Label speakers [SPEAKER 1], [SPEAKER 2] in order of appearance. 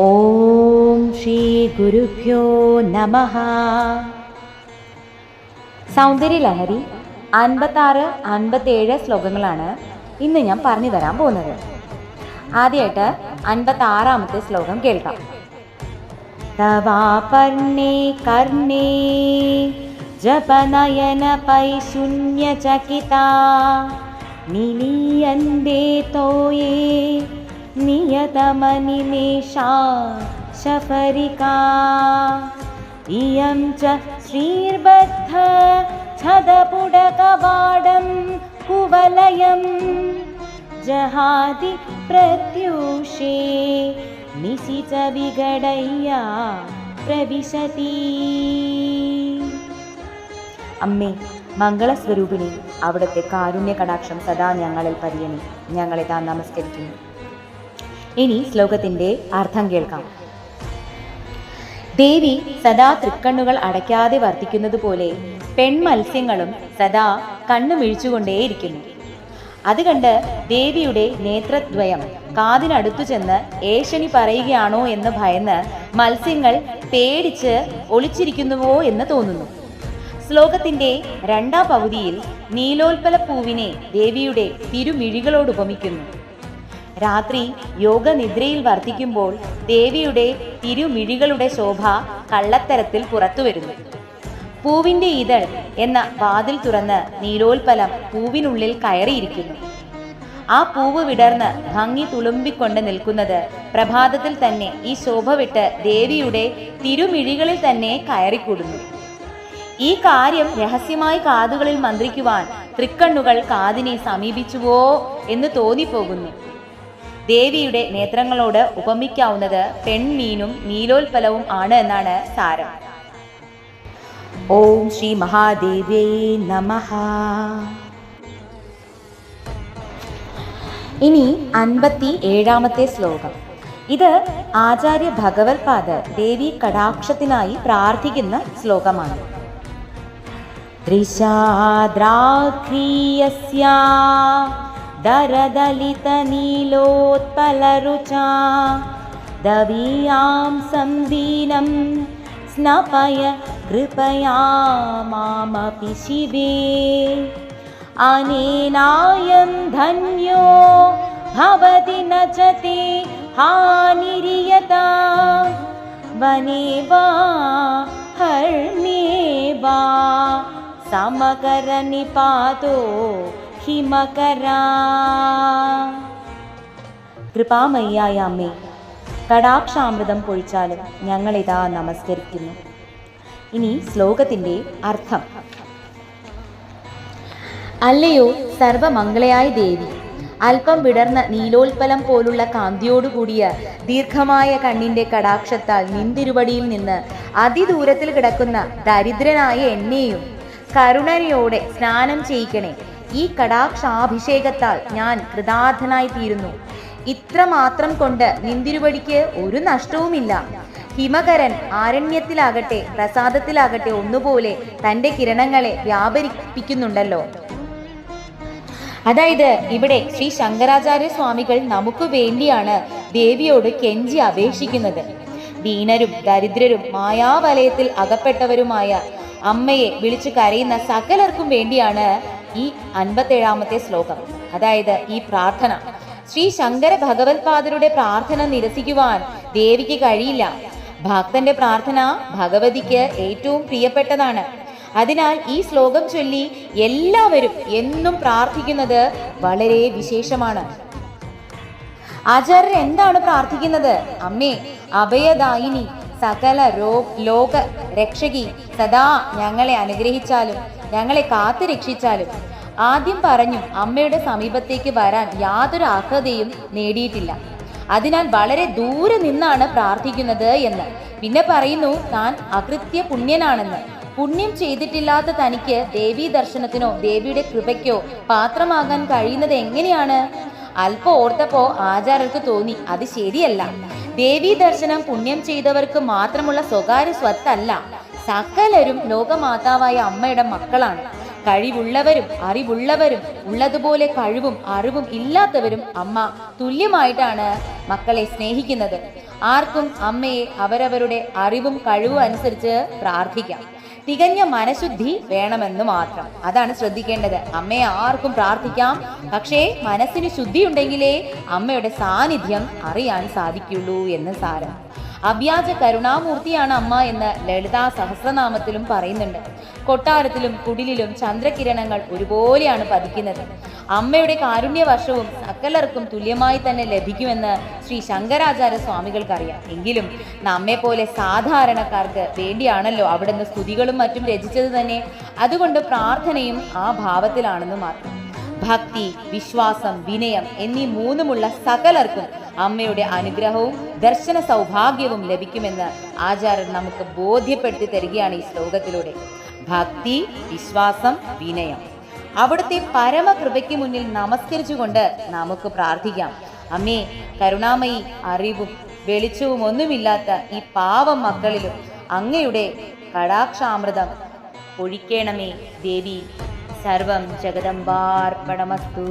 [SPEAKER 1] ഓം ശ്രീ ഗുരുഭ്യോ നമഃ. സൗന്ദര്യലഹരി 56, 57 ശ്ലോകങ്ങളാണ് ഇന്ന് ഞാൻ പറഞ്ഞു തരാൻ പോകുന്നത്. ആദ്യമായിട്ട് 56-ാമത്തെ ശ്ലോകം കേൾക്കാം. തവാപർണേ കർണേ ജപനയന പൈശൂന്യചകിതാ നിലീയന്തേ തോയേ നിയതമനിമേഷാ ശഫരികാ ഇയം ച ശ്രീർബദ്ധ ഛദപുടകവാടം കുവലയം ജഹാതി പ്രത്യൂഷേ നിശിച വിഘടയ്യാ പ്രവിശതി. അമ്മേ മംഗളസ്വരൂപിണി, അവിടുത്തെ കാരുണ്യ കടാക്ഷം സദാ ഞങ്ങളിൽ പര്യണി. ഞങ്ങളെ താൻ നമസ്കരിക്കുന്നു. ഇനി ശ്ലോകത്തിൻ്റെ അർത്ഥം കേൾക്കാം. ദേവി സദാ തൃക്കണ്ണുകൾ അടയ്ക്കാതെ വർത്തിക്കുന്നത് പോലെ പെൺമത്സ്യങ്ങളും സദാ കണ്ണു മിഴിച്ചുകൊണ്ടേയിരിക്കുന്നു. അത് കണ്ട് ദേവിയുടെ നേത്രദ്വയം കാതിനടുത്തു ചെന്ന് ഏഷണി പറയുകയാണോ എന്ന് ഭയന്ന് മത്സ്യങ്ങൾ പേടിച്ച് ഒളിച്ചിരിക്കുന്നുവോ എന്ന് തോന്നുന്നു. ശ്ലോകത്തിന്റെ 2ാം പകുതിയിൽ നീലോൽപല പൂവിനെ ദേവിയുടെ തിരുമിഴികളോട് ഉപമിക്കുന്നു. രാത്രി യോഗനിദ്രയിൽ വർത്തിക്കുമ്പോൾ ദേവിയുടെ തിരുമിഴികളുടെ ശോഭ കള്ളത്തരത്തിൽ പുറത്തുവരുന്നു. പൂവിന്റെ ഇതൾ എന്ന വാതിൽ തുറന്ന് നീലോൽപലം പൂവിനുള്ളിൽ കയറിയിരിക്കുന്നു. ആ പൂവ് വിടർന്ന് ഭംഗി തുളുമ്പിക്കൊണ്ട് നിൽക്കുന്നത് പ്രഭാതത്തിൽ തന്നെ ഈ ശോഭ വിട്ട് ദേവിയുടെ തിരുമിഴികളിൽ തന്നെ കയറിക്കൂടുന്നു. ഈ കാര്യം രഹസ്യമായി കാതുകളിൽ മന്ത്രിക്കുവാൻ തൃക്കണ്ണുകൾ കാതിനെ സമീപിച്ചുവോ എന്ന് തോന്നിപ്പോകുന്നു. ദേവിയുടെ നേത്രങ്ങളോട് ഉപമിക്കാവുന്നത് പെൺമീനും നീലോൽപലവും ആണ് എന്നാണ് സാരം. ഓം ശ്രീ മഹാദേവ്യേ നമഃ. ഇനി 57-ാമത്തെ ശ്ലോകം. ഇത് ആചാര്യ ഭഗവത്പാദർ ദേവി കടാക്ഷത്തിനായി പ്രാർത്ഥിക്കുന്ന ശ്ലോകമാണ്. ത്രിശാദ്രാക്രീയസ്യാ ദരദലിത നീലോത്പലരുചാ ദവീയാം സംദീനം സ്നപയ കൃപയാ മാമപി ശിവേ അനേനായം ധന്യോ ഭവതി ന ച തേ ഹാനിരിയതാ വനേ വാ ഹർമ്യേ വാ സമകര നിപാതോ ഹിമകരാ. കൃപാമയ്യായ അമ്മേ, കടാക്ഷാമൃതം പൊഴിച്ചാലും ഞങ്ങളിതാ നമസ്കരിക്കുന്നു. ഇനി ശ്ലോകത്തിൻ്റെ അർത്ഥം. അല്ലയോ സർവമംഗളയായ ദേവി, അല്പം വിടർന്ന നീലോൽപലം പോലുള്ള കാന്തിയോടുകൂടിയ ദീർഘമായ കണ്ണിൻ്റെ കടാക്ഷത്താൽ നിന്തിരുവടിയിൽ നിന്ന് അതിദൂരത്തിൽ കിടക്കുന്ന ദരിദ്രനായ എന്നെയും കരുണയോടെ സ്നാനം ചെയ്യിക്കണേ. ഈ കടാക്ഷാഭിഷേകത്താൽ ഞാൻ കൃതാർത്ഥനായി തീരുന്നു. ഇത്രമാത്രം കൊണ്ട് നിന്തിരുവടിക്ക് ഒരു നഷ്ടവുമില്ല. ഹിമകരൻ ആരണ്യത്തിലാകട്ടെ പ്രസാദത്തിലാകട്ടെ ഒന്നുപോലെ തൻ്റെ കിരണങ്ങളെ വ്യാപരിപ്പിക്കുന്നുണ്ടല്ലോ. അതായത് ഇവിടെ ശ്രീ ശങ്കരാചാര്യ സ്വാമികൾ നമുക്ക് വേണ്ടിയാണ് ദേവിയോട് കെഞ്ചി അപേക്ഷിക്കുന്നത്. ദീനരും ദരിദ്രരും മായാവലയത്തിൽ അകപ്പെട്ടവരുമായ അമ്മയെ വിളിച്ചു കരയുന്ന സകലർക്കും വേണ്ടിയാണ് ഈ 57-ാമത്തെ ശ്ലോകം. അതായത് ഈ പ്രാർത്ഥന. ശ്രീ ശങ്കര ഭഗവത്പാദരുടെ പ്രാർത്ഥന നിരസിക്കുവാൻ ദേവിക്ക് കഴിയില്ല. ഭക്തന്റെ പ്രാർത്ഥന ഭഗവതിക്ക് ഏറ്റവും പ്രിയപ്പെട്ടതാണ്. അതിനാൽ ഈ ശ്ലോകം ചൊല്ലി എല്ലാവരും എന്നും പ്രാർത്ഥിക്കുന്നത് വളരെ വിശേഷമാണ്. ആചാര്യർ എന്താണ് പ്രാർത്ഥിക്കുന്നത്? അമ്മേ അഭയദായിനി, സകല ലോക രക്ഷകി, സദാ ഞങ്ങളെ അനുഗ്രഹിച്ചാലും ഞങ്ങളെ കാത്തു രക്ഷിച്ചാലും. ആദ്യം പറഞ്ഞു അമ്മയുടെ സമീപത്തേക്ക് വരാൻ യാതൊരു അർഹതയും നേടിയിട്ടില്ല. അതിനാൽ വളരെ ദൂരെ നിന്നാണ് പ്രാർത്ഥിക്കുന്നത് എന്ന്. പിന്നെ പറയുന്നു താൻ അകൃത്യ പുണ്യനാണെന്ന്. പുണ്യം ചെയ്തിട്ടില്ലാത്ത തനിക്ക് ദേവീ ദർശനത്തിനോ ദേവിയുടെ കൃപയ്ക്കോ പാത്രമാകാൻ കഴിയുന്നത് എങ്ങനെയാണ്? അല്പം ഓർത്തപ്പോ ആചാര്യർക്ക് തോന്നി അത് ശരിയല്ല. ദേവീ ദർശനം പുണ്യം ചെയ്തവർക്ക് മാത്രമുള്ള സ്വകാര്യ സ്വത്തല്ല. സകലരും ലോകമാതാവായ അമ്മയുടെ മക്കളാണ്. കഴിവുള്ളവരും അറിവുള്ളവരും ഉള്ളതുപോലെ കഴിവും അറിവും ഇല്ലാത്തവരും അമ്മ തുല്യമായിട്ടാണ് മക്കളെ സ്നേഹിക്കുന്നത്. ആർക്കും അമ്മയെ അവരവരുടെ അറിവും കഴിവും അനുസരിച്ച് പ്രാർത്ഥിക്കാം. തികഞ്ഞ മനഃശുദ്ധി വേണമെന്ന് മാത്രം. അതാണ് ശ്രദ്ധിക്കേണ്ടത്. അമ്മയെ ആർക്കും പ്രാർത്ഥിക്കാം, പക്ഷേ മനസ്സിന് ശുദ്ധി ഉണ്ടെങ്കിലേ അമ്മയുടെ സാന്നിധ്യം അറിയാൻ സാധിക്കുള്ളൂ എന്ന് സാരം. അവ്യാജ കരുണാമൂർത്തിയാണ് അമ്മ എന്ന് ലളിതാ സഹസ്രനാമത്തിലും പറയുന്നുണ്ട്. കൊട്ടാരത്തിലും കുടിലിലും ചന്ദ്രകിരണങ്ങൾ ഒരുപോലെയാണ് പതിക്കുന്നത്. അമ്മയുടെ കാരുണ്യവർഷവും സകലർക്കും തുല്യമായി തന്നെ ലഭിക്കുമെന്ന് ശ്രീ ശങ്കരാചാര്യ സ്വാമികൾക്കറിയാം. എങ്കിലും നമ്മെ പോലെ സാധാരണക്കാർക്ക് വേണ്ടിയാണല്ലോ അവിടുന്ന് സ്തുതികളും മറ്റും രചിച്ചത് തന്നെ. അതുകൊണ്ട് പ്രാർത്ഥനയും ആ ഭാവത്തിലാണെന്ന് മാത്രം. ഭക്തി, വിശ്വാസം, വിനയം എന്നീ മൂന്നുമുള്ള സകലർക്കും അമ്മയുടെ അനുഗ്രഹവും ദർശന സൗഭാഗ്യവും ലഭിക്കുമെന്ന് ആചാര്യർ നമുക്ക് ബോധ്യപ്പെടുത്തി തരികയാണ് ഈ ശ്ലോകത്തിലൂടെ. ഭക്തി, വിശ്വാസം, വിനയം, അവിടുത്തെ പരമകൃപയ്ക്ക് മുന്നിൽ നമസ്കരിച്ചുകൊണ്ട് നമുക്ക് പ്രാർത്ഥിക്കാം. അമ്മേ കരുണാമയി, അറിവും വെളിച്ചവും ഒന്നുമില്ലാത്ത ഈ പാവം മക്കളിലും അങ്ങയുടെ കടാക്ഷാമൃതം പൊഴിക്കണമേ ദേവി. സർവം ജഗദംബാർപ്പണമസ്തു.